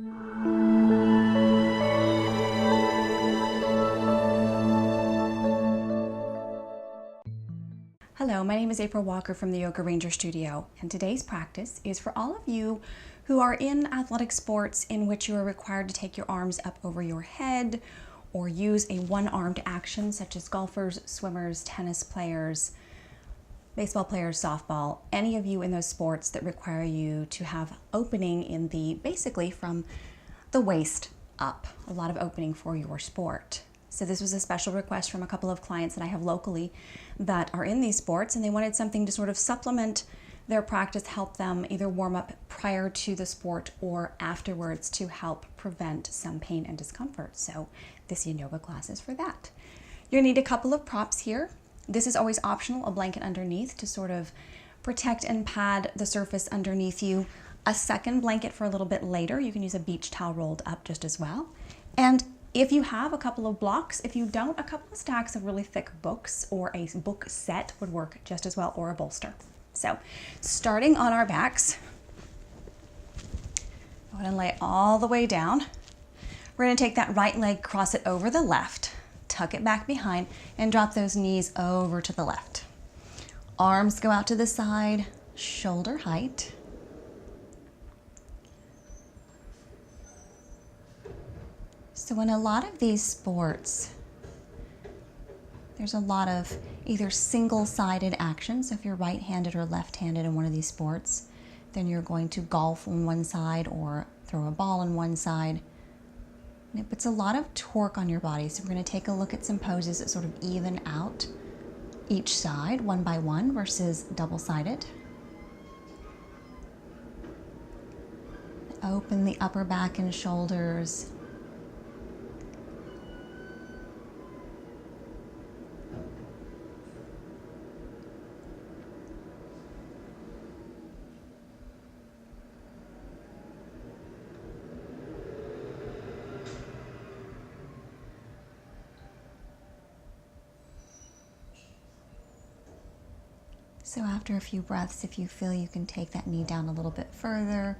Hello, my name is Aprille Walker from the Yoga Ranger Studio, and today's practice is for all of you who are in athletic sports in which you are required to take your arms up over your head or use a one-armed action, such as golfers, swimmers, tennis players, baseball players, softball, any of you in those sports that require you to have opening in basically from the waist up, a lot of opening for your sport. So this was a special request from a couple of clients that I have locally that are in these sports, and they wanted something to sort of supplement their practice, help them either warm up prior to the sport or afterwards to help prevent some pain and discomfort. So this yin yoga class is for that. You'll need a couple of props here. This is always optional, a blanket underneath to sort of protect and pad the surface underneath you. A second blanket for a little bit later. You can use a beach towel rolled up just as well. And if you have a couple of blocks, if you don't, a couple of stacks of really thick books or a book set would work just as well, or a bolster. So starting on our backs, go ahead and lay it all the way down. We're going to take that right leg, cross it over the left, tuck it back behind, and drop those knees over to the left. Arms go out to the side, shoulder height. So in a lot of these sports, there's a lot of either single-sided action. So if you're right-handed or left-handed in one of these sports, then you're going to golf on one side or throw a ball on one side. And it puts a lot of torque on your body. So we're going to take a look at some poses that sort of even out each side, one by one, versus double-sided. Open the upper back and shoulders. So after a few breaths, if you feel you can take that knee down a little bit further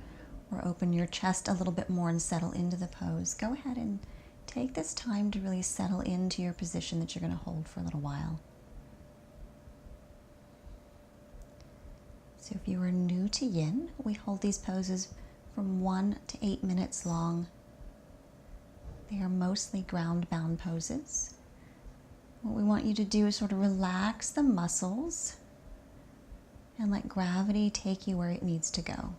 or open your chest a little bit more and settle into the pose, go ahead and take this time to really settle into your position that you're going to hold for a little while. So if you are new to yin, we hold these poses from 1 to 8 minutes long. They are mostly ground-bound poses. What we want you to do is sort of relax the muscles and let gravity take you where it needs to go.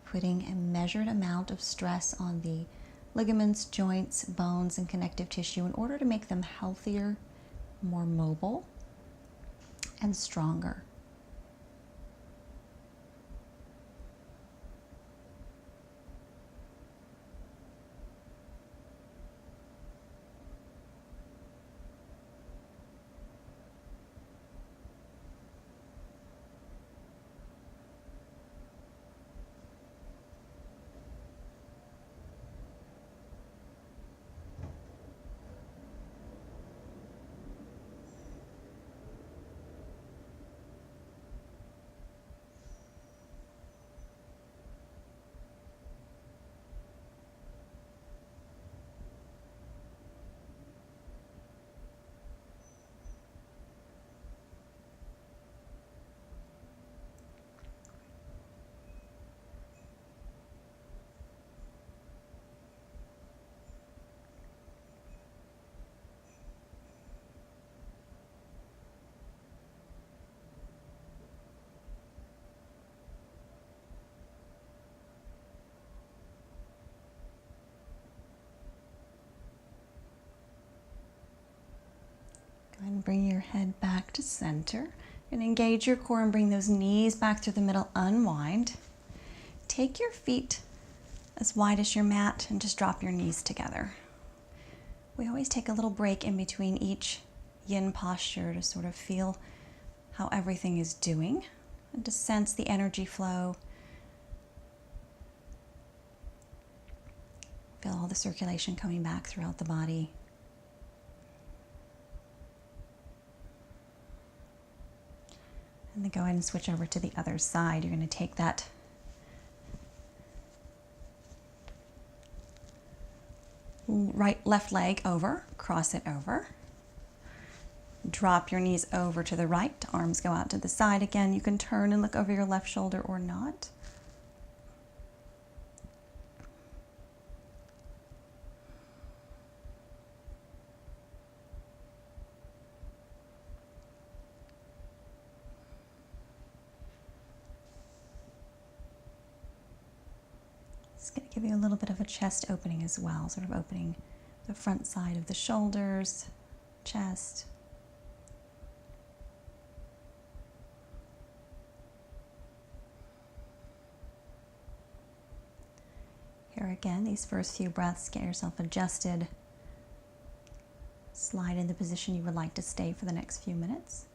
Putting a measured amount of stress on the ligaments, joints, bones, and connective tissue in order to make them healthier, more mobile, and stronger. Go ahead and bring your head back to center and engage your core and bring those knees back through the middle, unwind. Take your feet as wide as your mat and just drop your knees together. We always take a little break in between each yin posture to sort of feel how everything is doing and to sense the energy flow. Feel all the circulation coming back throughout the body. And then go ahead and switch over to the other side. You're going to take that left leg over, cross it over. Drop your knees over to the right, arms go out to the side again. You can turn and look over your left shoulder or not. It's going to give you a little bit of a chest opening as well, sort of opening the front side of the shoulders, chest. Here again, these first few breaths, get yourself adjusted. Slide in the position you would like to stay for the next few minutes.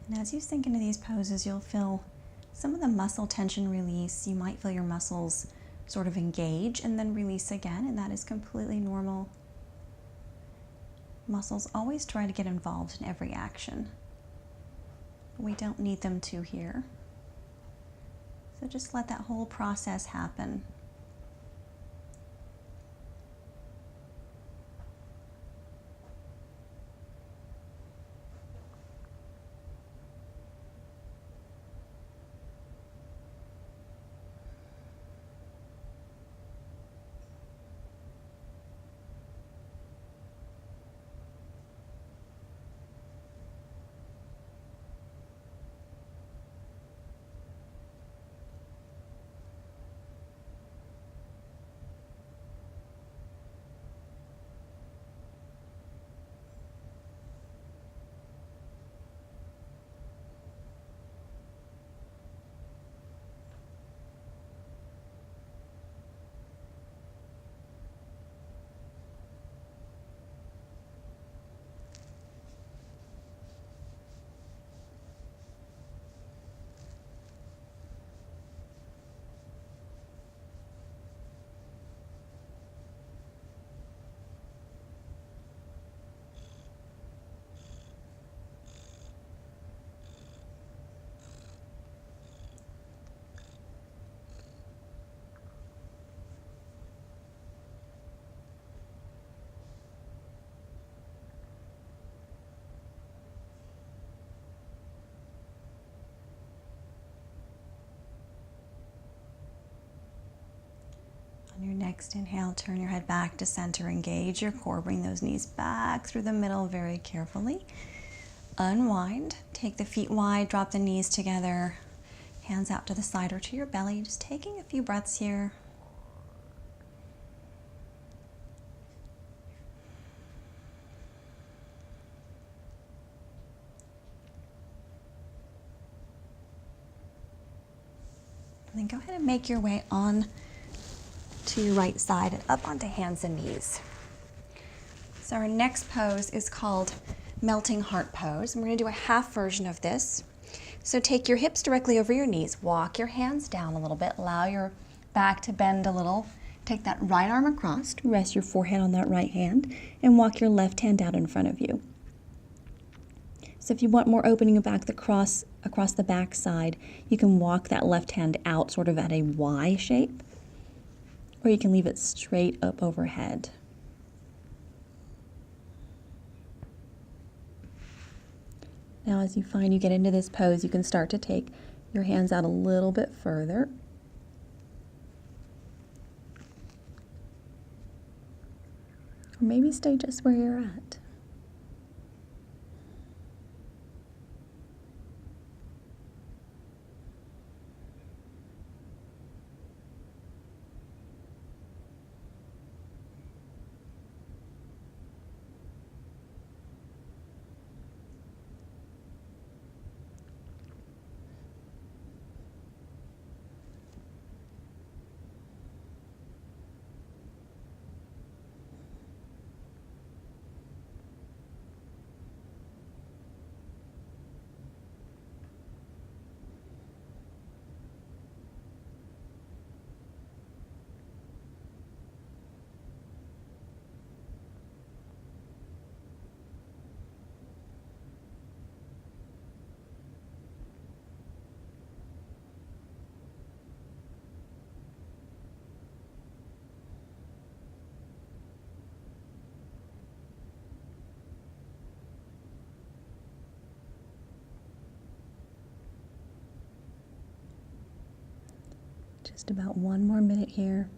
And as you sink into these poses, you'll feel some of the muscle tension release. You might feel your muscles sort of engage and then release again, and that is completely normal. Muscles always try to get involved in every action. We don't need them to here. So just let that whole process happen. On your next inhale, turn your head back to center, engage your core, bring those knees back through the middle very carefully. Unwind, take the feet wide, drop the knees together, hands out to the side or to your belly, just taking a few breaths here. And then go ahead and make your way on to your right side and up onto hands and knees. So our next pose is called Melting Heart Pose. And we're going to do a half version of this. So take your hips directly over your knees, walk your hands down a little bit, allow your back to bend a little. Take that right arm across, rest your forehead on that right hand, and walk your left hand out in front of you. So if you want more opening back across the back side, you can walk that left hand out sort of at a Y shape, or you can leave it straight up overhead. Now as you find you get into this pose, you can start to take your hands out a little bit further. Or maybe stay just where you're at. Just about 1 more minute here.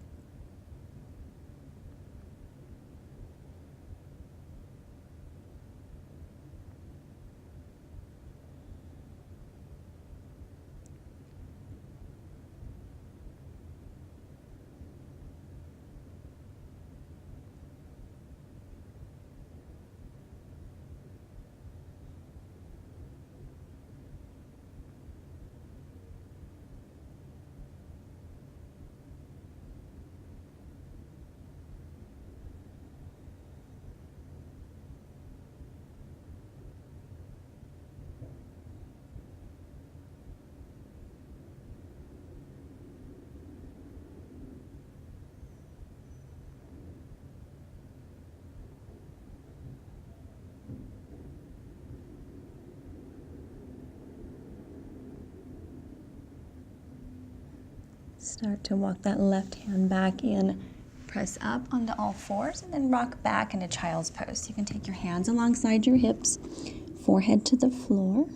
Start to walk that left hand back in. Press up onto all fours and then rock back into child's pose. You can take your hands alongside your hips, forehead to the floor.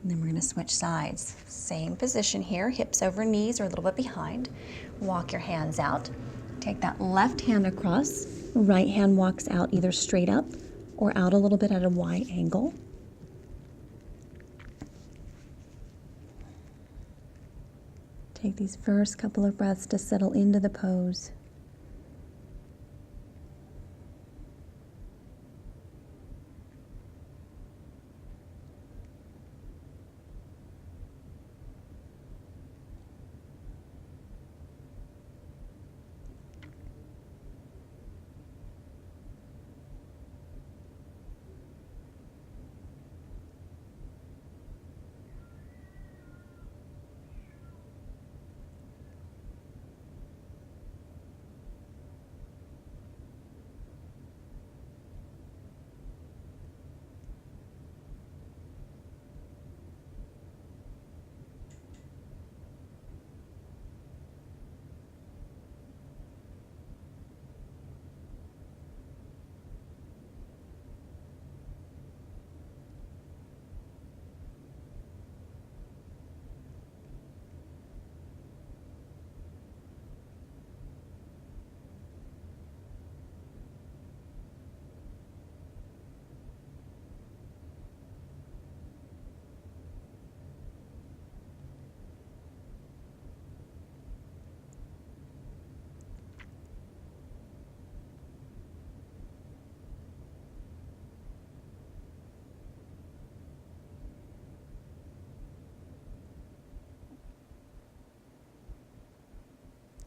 And then we're going to switch sides. Same position here, hips over knees or a little bit behind. Walk your hands out. Take that left hand across. Right hand walks out either straight up or out a little bit at a wide angle. Take these first couple of breaths to settle into the pose.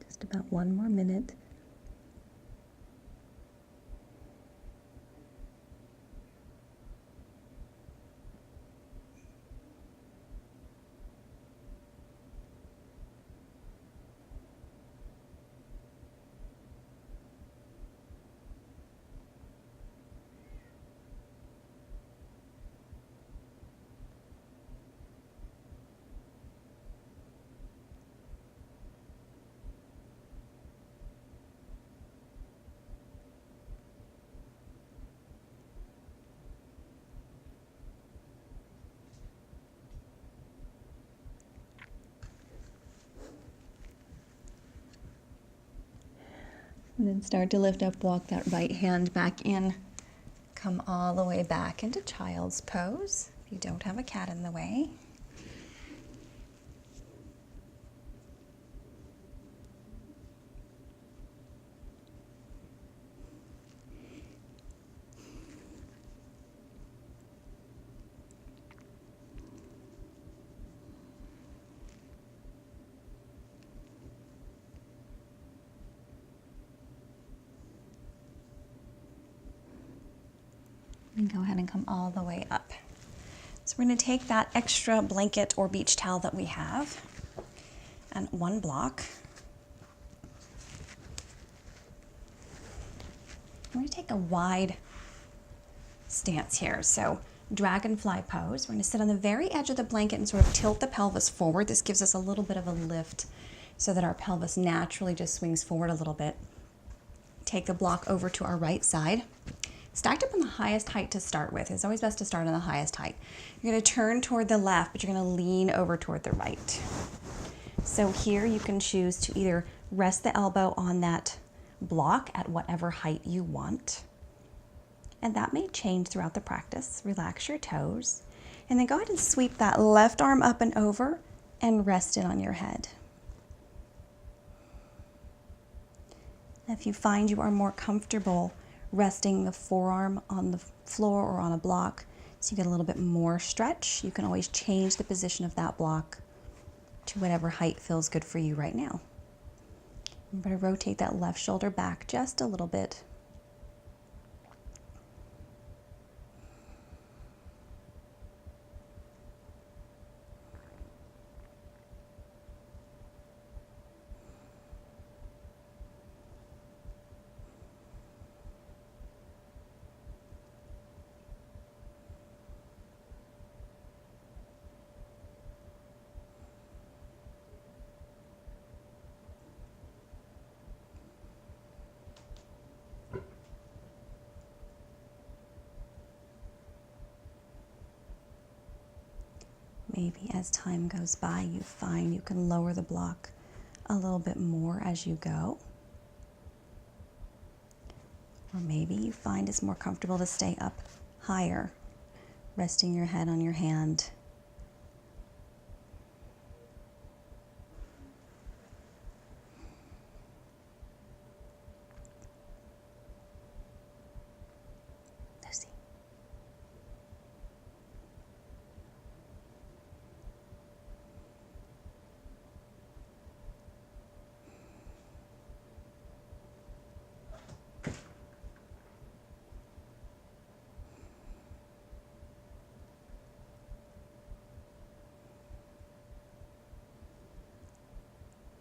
Just about 1 more minute. And then start to lift up, walk that right hand back in. Come all the way back into child's pose if you don't have a cat in the way. And go ahead and come all the way up. So we're going to take that extra blanket or beach towel that we have and one block. We're going to take a wide stance here. So Dragonfly Pose. We're going to sit on the very edge of the blanket and sort of tilt the pelvis forward. This gives us a little bit of a lift so that our pelvis naturally just swings forward a little bit. Take the block over to our right side. Stacked up on the highest height to start with. It's always best to start on the highest height. You're going to turn toward the left, but you're going to lean over toward the right. So here you can choose to either rest the elbow on that block at whatever height you want. And that may change throughout the practice. Relax your toes. And then go ahead and sweep that left arm up and over and rest it on your head. If you find you are more comfortable resting the forearm on the floor or on a block so you get a little bit more stretch, you can always change the position of that block to whatever height feels good for you right now. I'm going to rotate that left shoulder back just a little bit. Maybe as time goes by, you find you can lower the block a little bit more as you go. Or maybe you find it's more comfortable to stay up higher, resting your head on your hand. Lucy.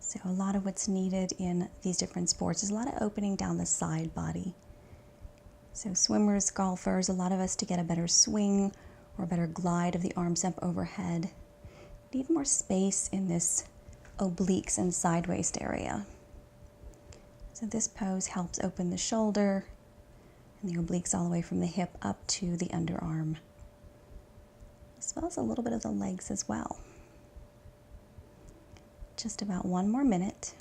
So a lot of what's needed in these different sports is a lot of opening down the side body. So swimmers, golfers, a lot of us to get a better swing or a better glide of the arms up overhead need more space in this obliques and side waist area. So this pose helps open the shoulder and the obliques all the way from the hip up to the underarm, as well as a little bit of the legs as well. Just about one more minute.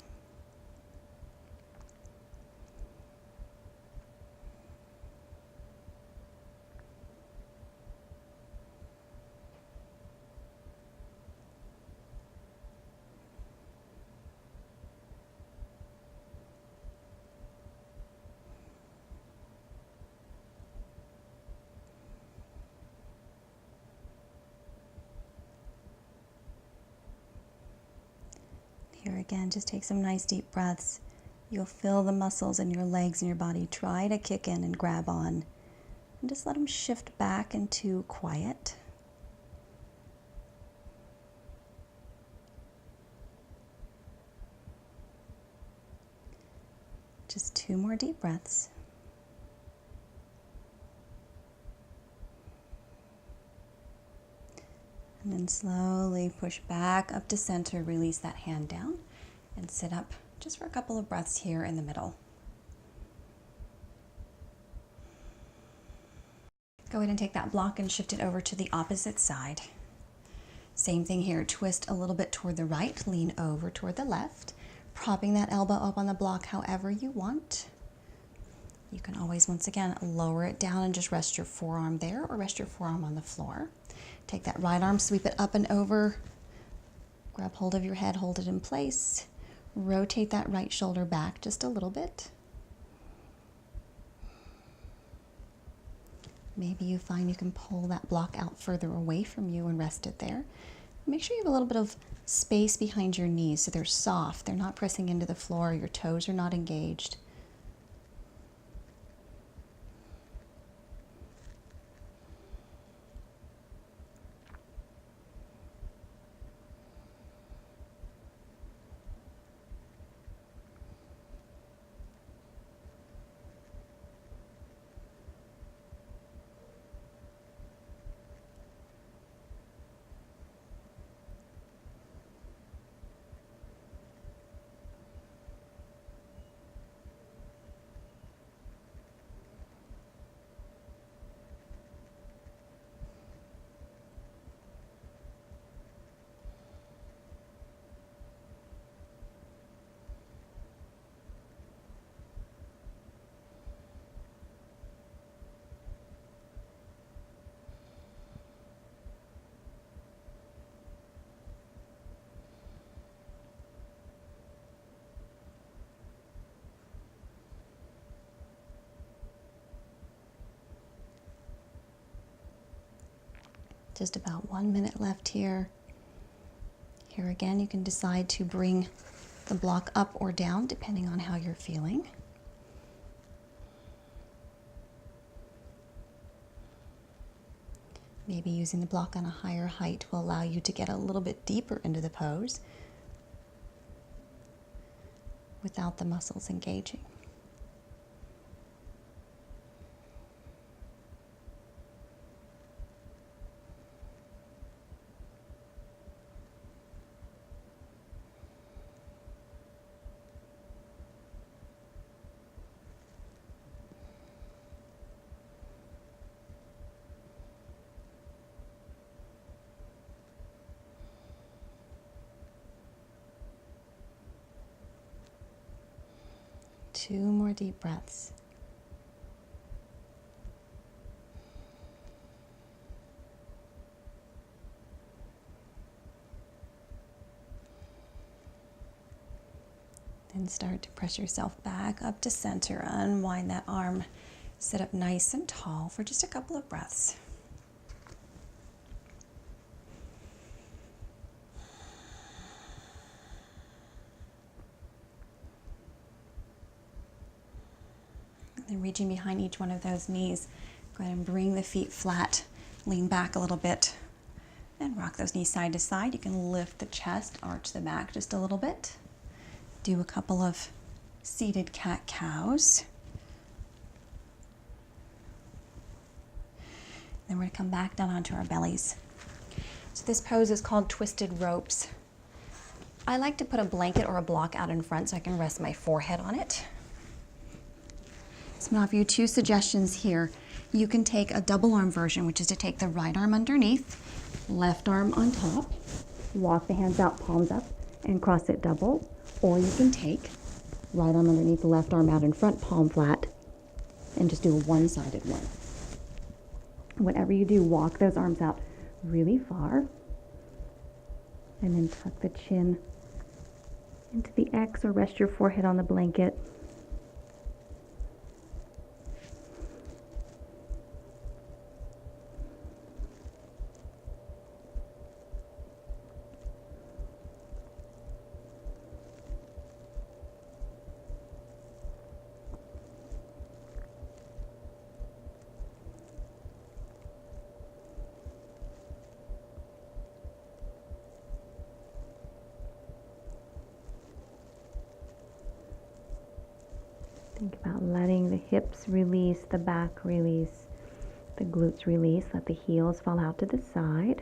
Here again, just take some nice deep breaths. You'll feel the muscles in your legs and your body try to kick in and grab on. And just let them shift back into quiet. Just 2 more deep breaths. And then slowly push back up to center, release that hand down, and sit up just for a couple of breaths here in the middle. Go ahead and take that block and shift it over to the opposite side. Same thing here, twist a little bit toward the right, lean over toward the left, propping that elbow up on the block however you want. You can always, once again, lower it down and just rest your forearm there or rest your forearm on the floor. Take that right arm, sweep it up and over, grab hold of your head, hold it in place, rotate that right shoulder back just a little bit. Maybe you find you can pull that block out further away from you and rest it there. Make sure you have a little bit of space behind your knees so they're soft, they're not pressing into the floor, your toes are not engaged. Just about 1 minute left here. Here again, you can decide to bring the block up or down depending on how you're feeling. Maybe using the block on a higher height will allow you to get a little bit deeper into the pose without the muscles engaging. Two more deep breaths. Then start to press yourself back up to center. Unwind that arm. Sit up nice and tall for just a couple of breaths. And reaching behind each one of those knees, go ahead and bring the feet flat, lean back a little bit, and rock those knees side to side. You can lift the chest, arch the back just a little bit. Do a couple of seated cat-cows. Then we're going to come back down onto our bellies. So this pose is called twisted ropes. I like to put a blanket or a block out in front so I can rest my forehead on it. So I'm going to offer you two suggestions here. You can take a double arm version, which is to take the right arm underneath, left arm on top, walk the hands out, palms up, and cross it double. Or you can take right arm underneath, left arm out in front, palm flat, and just do a one-sided one. Whatever you do, walk those arms out really far, and then tuck the chin into the X or rest your forehead on the blanket. Think about letting the hips release, the back release, the glutes release. Let the heels fall out to the side.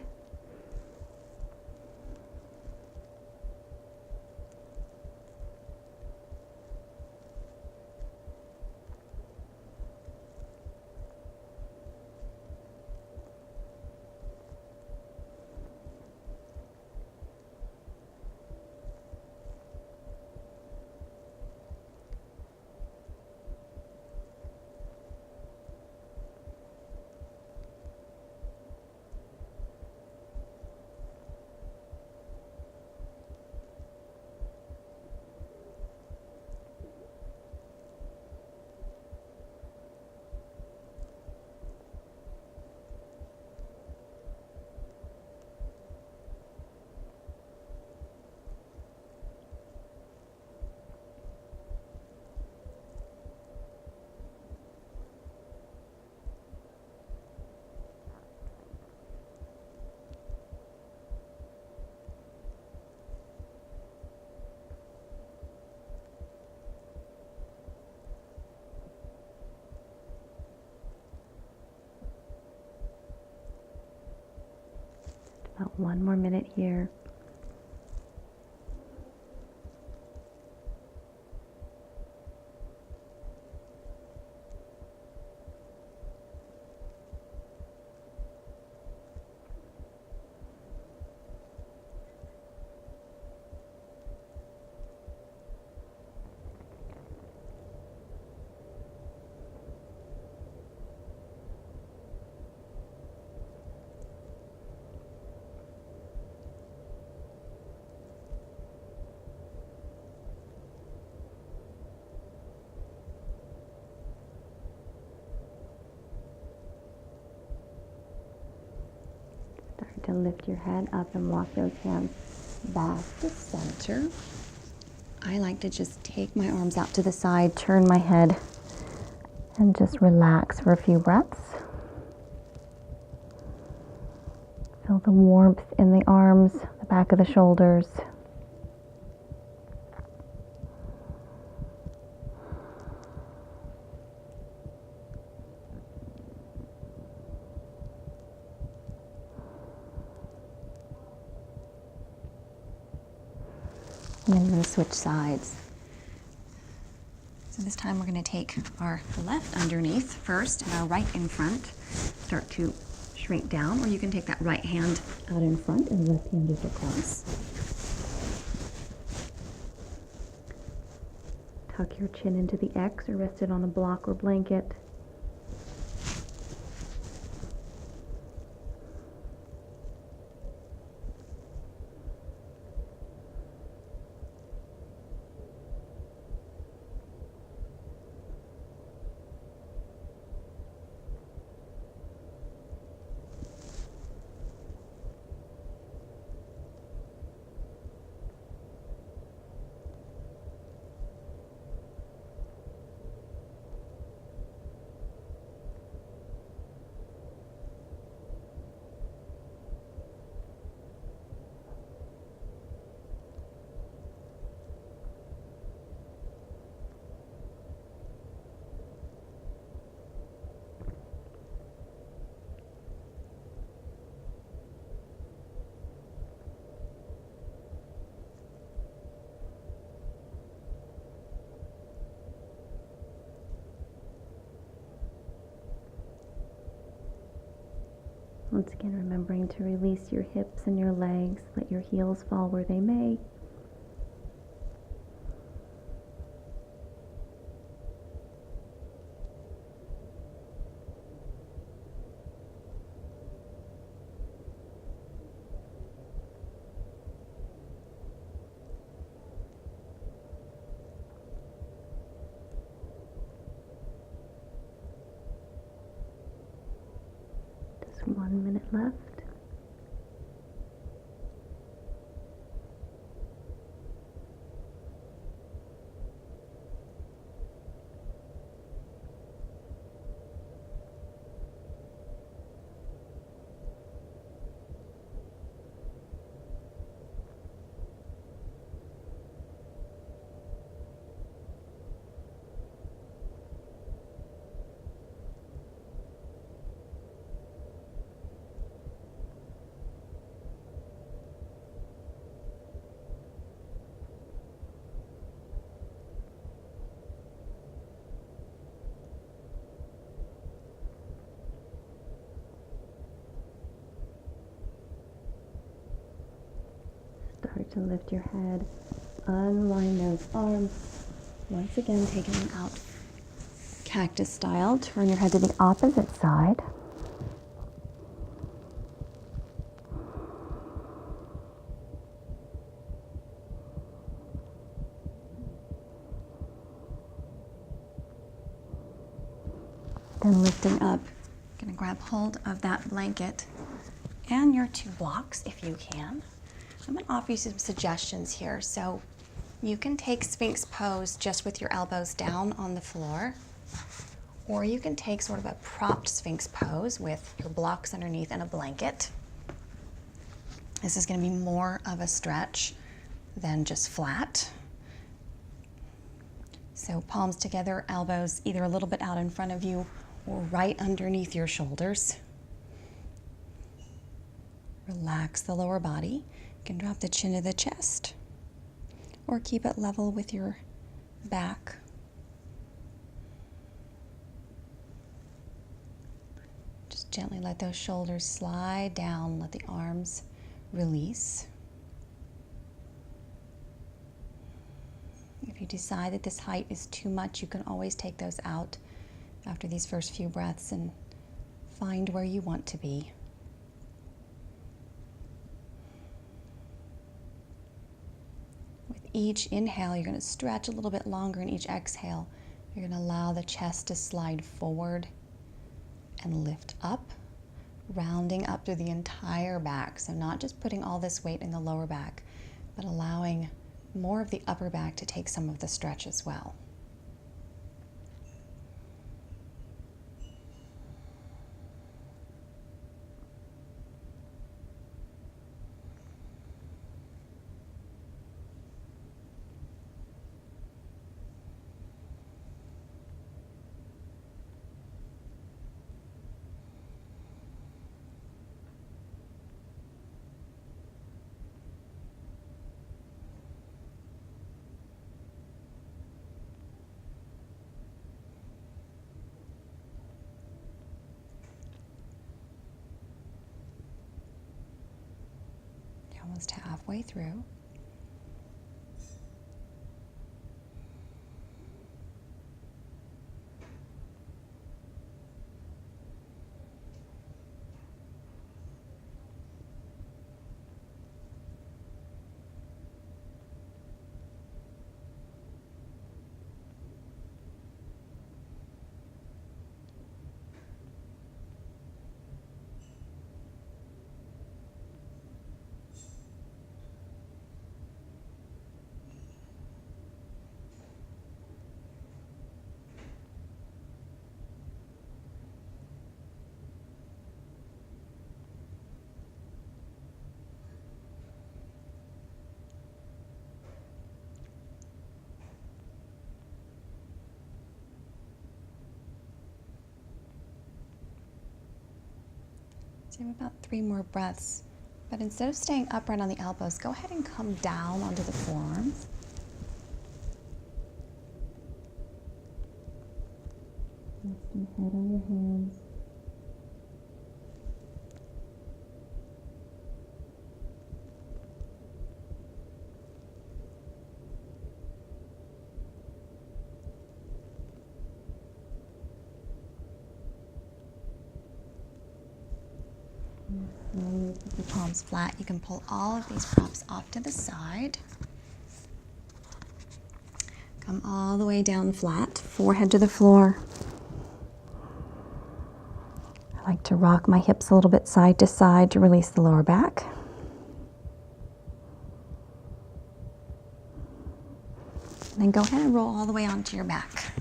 About 1 more minute here. to lift your head up and walk those hands back to center. I like to just take my arms out to the side, turn my head, and just relax for a few breaths. Feel the warmth in the arms, the back of the shoulders. And then we're going to switch sides. So this time we're going to take our left underneath first and our right in front. Start to shrink down, or you can take that right hand out in front and left hand is across. Tuck your chin into the X or rest it on a block or blanket. Once again, remembering to release your hips and your legs. Let your heels fall where they may. Just 1 minute left. Start to lift your head, unwind those arms. Once again, taking them out cactus style. Turn your head to the opposite side. Then lifting up, gonna grab hold of that blanket and your 2 blocks if you can. I'm going to offer you some suggestions here. So you can take Sphinx Pose just with your elbows down on the floor, or you can take sort of a propped Sphinx Pose with your blocks underneath and a blanket. This is going to be more of a stretch than just flat. So palms together, elbows either a little bit out in front of you or right underneath your shoulders. Relax the lower body. You can drop the chin to the chest or keep it level with your back. Just gently let those shoulders slide down, let the arms release. If you decide that this height is too much, you can always take those out after these first few breaths and find where you want to be. Each inhale, you're going to stretch a little bit longer, and each exhale, you're going to allow the chest to slide forward and lift up, rounding up through the entire back. So not just putting all this weight in the lower back, but allowing more of the upper back to take some of the stretch as well. Almost halfway through. So you have about 3 more breaths, but instead of staying upright on the elbows, go ahead and come down onto the forearms. Rest your head on your hands. Slowly put the palms flat. You can pull all of these props off to the side. Come all the way down flat, forehead to the floor. I like to rock my hips a little bit side to side to release the lower back. And then go ahead and roll all the way onto your back.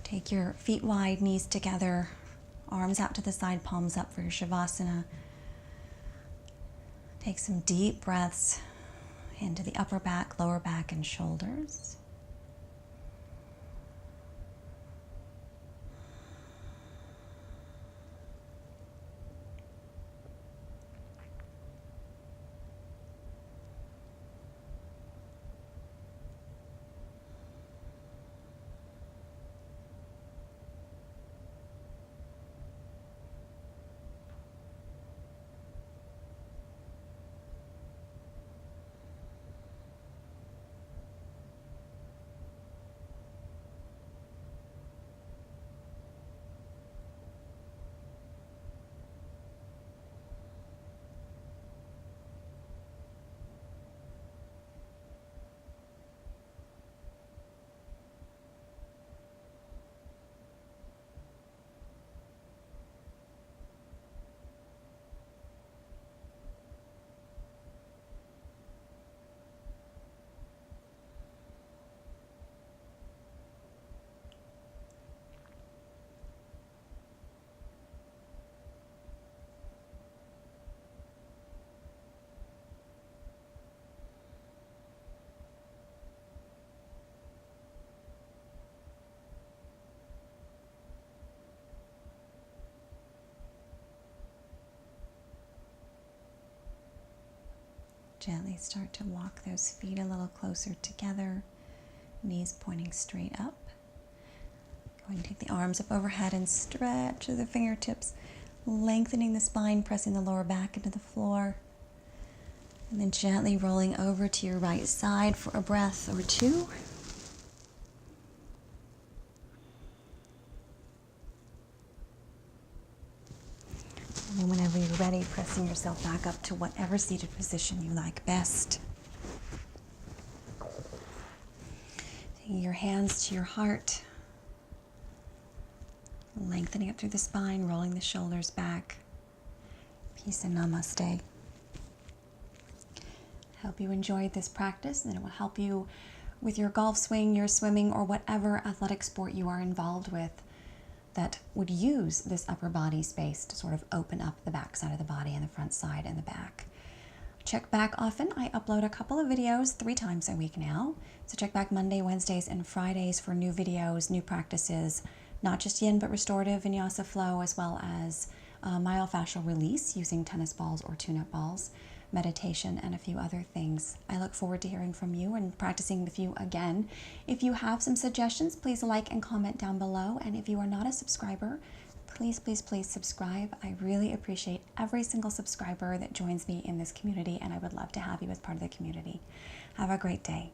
Take your feet wide, knees together, arms out to the side, palms up for your Savasana. Take some deep breaths into the upper back, lower back, and shoulders. Gently start to walk those feet a little closer together, knees pointing straight up. Go ahead and take the arms up overhead and stretch to the fingertips, lengthening the spine, pressing the lower back into the floor. And then gently rolling over to your right side for a breath or two. And then whenever you're ready, pressing yourself back up to whatever seated position you like best. Taking your hands to your heart. Lengthening up through the spine, rolling the shoulders back. Peace and namaste. Hope you enjoyed this practice, and it will help you with your golf swing, your swimming, or whatever athletic sport you are involved with that would use this upper body space to sort of open up the back side of the body and the front side and the back. Check back often. I upload a couple of videos 3 times a week now. So check back Monday, Wednesdays, and Fridays for new videos, new practices, not just yin, but restorative vinyasa flow, as well as myofascial release using tennis balls or tune-up balls, meditation, and a few other things. I look forward to hearing from you and practicing with you again. If you have some suggestions, please like and comment down below. And if you are not a subscriber, please, please, please subscribe. I really appreciate every single subscriber that joins me in this community, and I would love to have you as part of the community. Have a great day.